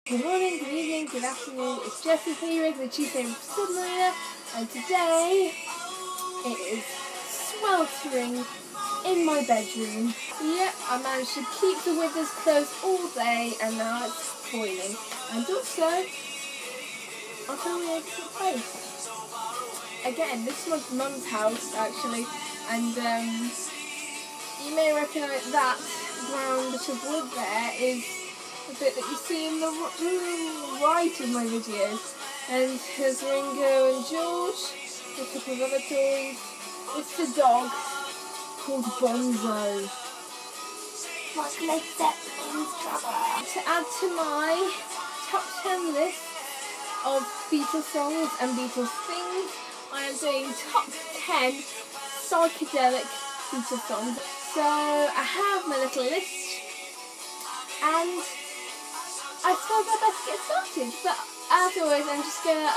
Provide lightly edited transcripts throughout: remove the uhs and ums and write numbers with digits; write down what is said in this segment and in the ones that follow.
Good morning, good evening, good afternoon. It's Jessie here with the Tuesday Submariner, and today it is sweltering in my bedroom. Yep, I managed to keep the windows closed all day, and now it's boiling. And also, I'm filming a different place. Again, this is my mum's house actually, and you may recognise that brown bit of wood there is the bit that you see in the right of my videos. And here's Ringo and George, a couple of other toys. It's the dog called Bonzo. What's Led Zeppelin's trouble? To add to my top 10 list of Beatles songs and Beatles things, I am doing top 10 psychedelic Beatles songs. So I have my little list, and I suppose I better get started. But as always, I'm just gonna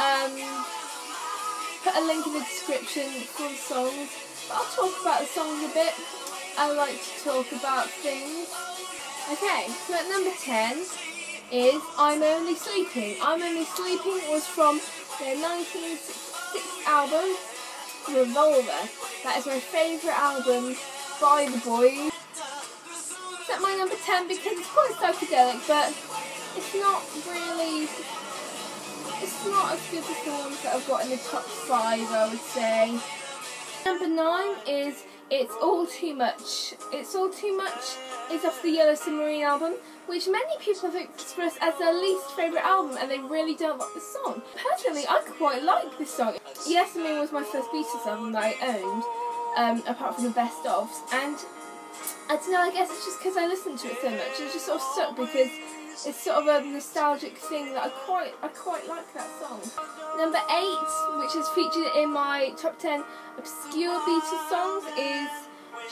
put a link in the description for the songs. But I'll talk about the songs a bit. I like to talk about things. Okay, so at number 10 is I'm Only Sleeping. I'm Only Sleeping was from their 1966 album Revolver. That is my favourite album by the boys. It's at my number 10 because it's quite psychedelic, but it's not as good as the ones that I've got in the top 5, I would say. Number 9 is It's All Too Much. It's All Too Much is off the Yellow Submarine album, which many people have expressed as their least favourite album, and they really don't like this song. Personally, I quite like this song. Yellow Submarine was my first Beatles album that I owned, apart from the best ofs, and I don't know, I guess it's just because I listened to it so much. It just sort of stuck because it's sort of a nostalgic thing that I quite like that song. Number 8, which is featured in my top 10 obscure Beatles songs, is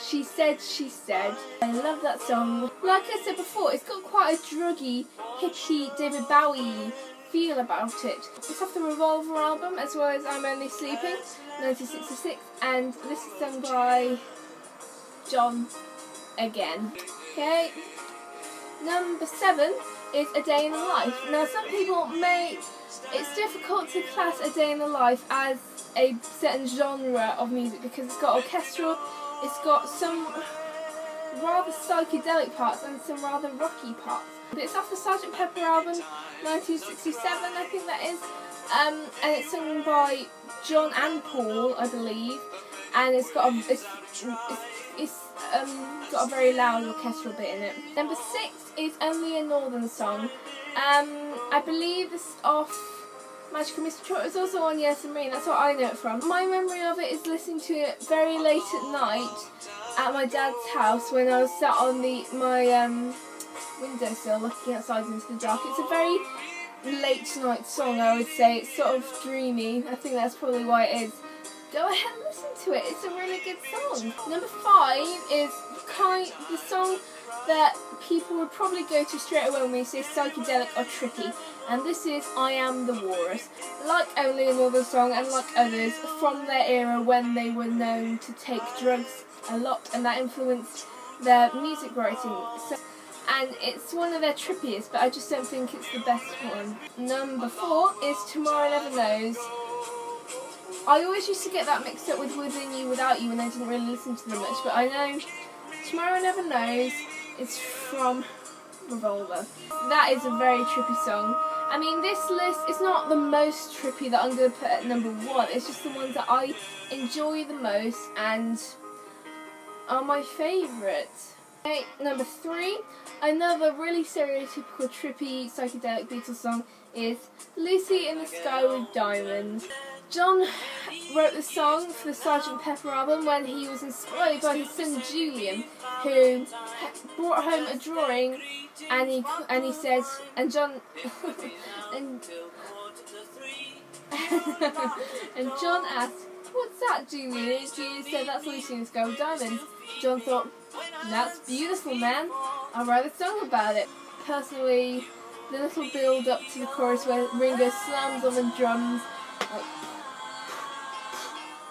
She Said, She Said. I love that song. Like I said before, it's got quite a druggy, hippie, David Bowie feel about it. It's off the Revolver album, as well as I'm Only Sleeping, 1966, and this is sung by John again. Okay. Number 7 is A Day in the Life. Now some people it's difficult to class A Day in the Life as a certain genre of music because it's got orchestral, it's got some rather psychedelic parts and some rather rocky parts. But it's off the Sgt. Pepper album, 1967 I think that is, and it's sung by John and Paul, I believe, and it's got a very loud orchestral bit in it. Number 6 is Only a Northern Song. I believe this is off Magical Mystery Tour. It's also on Yellow Submarine, that's what I know it from. My memory of it is listening to it very late at night at my dad's house when I was sat on my windowsill looking outside into the dark. It's a very late night song, I would say. It's sort of dreamy. I think that's probably why it is. Go ahead and listen to it, it's a really good song. Number 5 is the song that people would probably go to straight away when we say psychedelic or trippy, and this is I Am the Walrus. Like Only Another Song and like others from their era when they were known to take drugs a lot, and that influenced their music writing. And it's one of their trippiest, but I just don't think it's the best one. Number 4 is Tomorrow Never Knows. I always used to get that mixed up with Within You, Without You, and I didn't really listen to them much, but I know Tomorrow Never Knows is from Revolver. That is a very trippy song. I mean, this list is not the most trippy that I'm going to put at number 1, it's just the ones that I enjoy the most and are my favourite. Okay, number 3, another really stereotypical trippy psychedelic Beatles song is Lucy in the Sky with Diamonds. John wrote the song for the Sgt. Pepper album when he was inspired by his son Julian, who brought home a drawing, and he said, and John and John asked, "What's that, Julian?" And Julian said, "That's Lucy in the Sky with Diamonds." John thought, "That's beautiful, man. I'll write a song about it." Personally, the little build up to the chorus where Ringo slams on the drums, like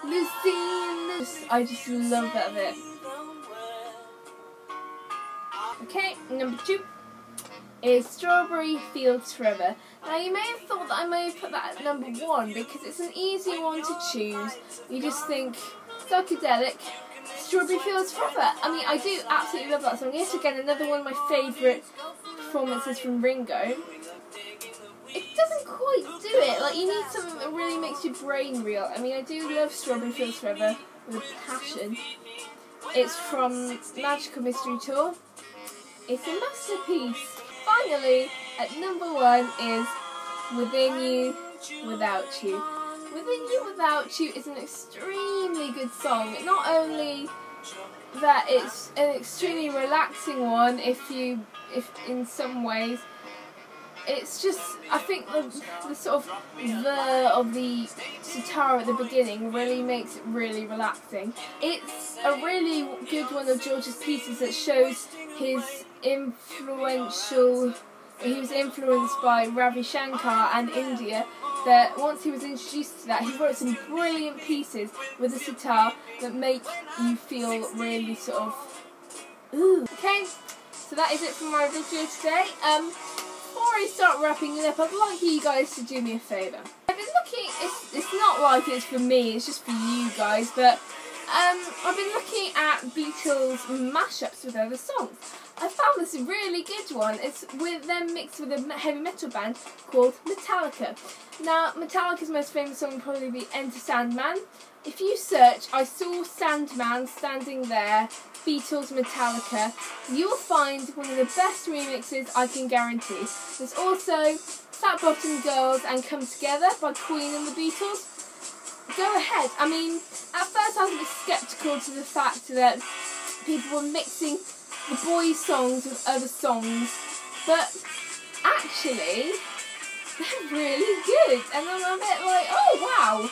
Lucy, I just love that bit. Okay, number 2 is Strawberry Fields Forever. Now you may have thought that I may have put that at number 1 because it's an easy one to choose. You just think psychedelic, Strawberry Fields Forever. I mean, I do absolutely love that song. Yet again, another one of my favourite performances from Ringo. It doesn't quite do it. Like, you need something that really makes your brain reel. I mean, I do love Strawberry Fields Forever with a passion. It's from Magical Mystery Tour. It's a masterpiece. Finally, at number 1 is Within You, Without You. Within You, Without You is an extremely good song. Not only that it's an extremely relaxing one, if in some ways, it's just, I think the sort of the sitar at the beginning really makes it really relaxing. It's a really good one of George's pieces that shows his he was influenced by Ravi Shankar and India, that once he was introduced to that, he wrote some brilliant pieces with the sitar that make you feel really sort of, ooh. Okay, so that is it for my video today. Before I start wrapping it up, I'd like you guys to do me a favour. I've been looking, it's not like it's for me, it's just for you guys, but I've been looking at Beatles mashups with other songs. I found this really good one. It's with them mixed with a heavy metal band called Metallica. Now, Metallica's most famous song would probably be Enter Sandman. If you search, I saw Sandman standing there, Beatles Metallica, you'll find one of the best remixes I can guarantee. There's also Fat Bottom Girls and Come Together by Queen and the Beatles. Go ahead. I mean, at first I was a bit sceptical to the fact that people were mixing the boys' songs with other songs, but actually they're really good, and I'm a bit like, oh wow,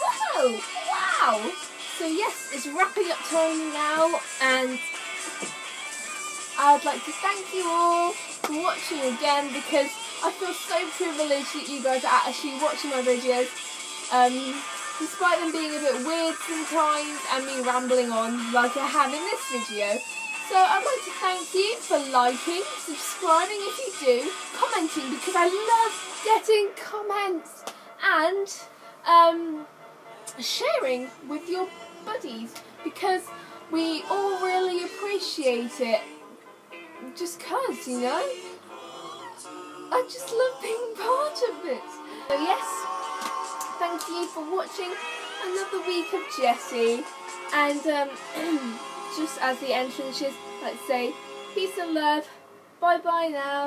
whoa, wow. So yes, it's wrapping up time now, and I'd like to thank you all for watching again, because I feel so privileged that you guys are actually watching my videos, despite them being a bit weird sometimes and me rambling on like I have in this video. So I'd like to thank you for liking, subscribing if you do, commenting, because I love getting comments, and sharing with your buddies, because we all really appreciate it, just cause, you know, I just love being part of it. So yes, thank you for watching another week of Jessie, and just as the entrance is, let's say peace and love, bye bye now.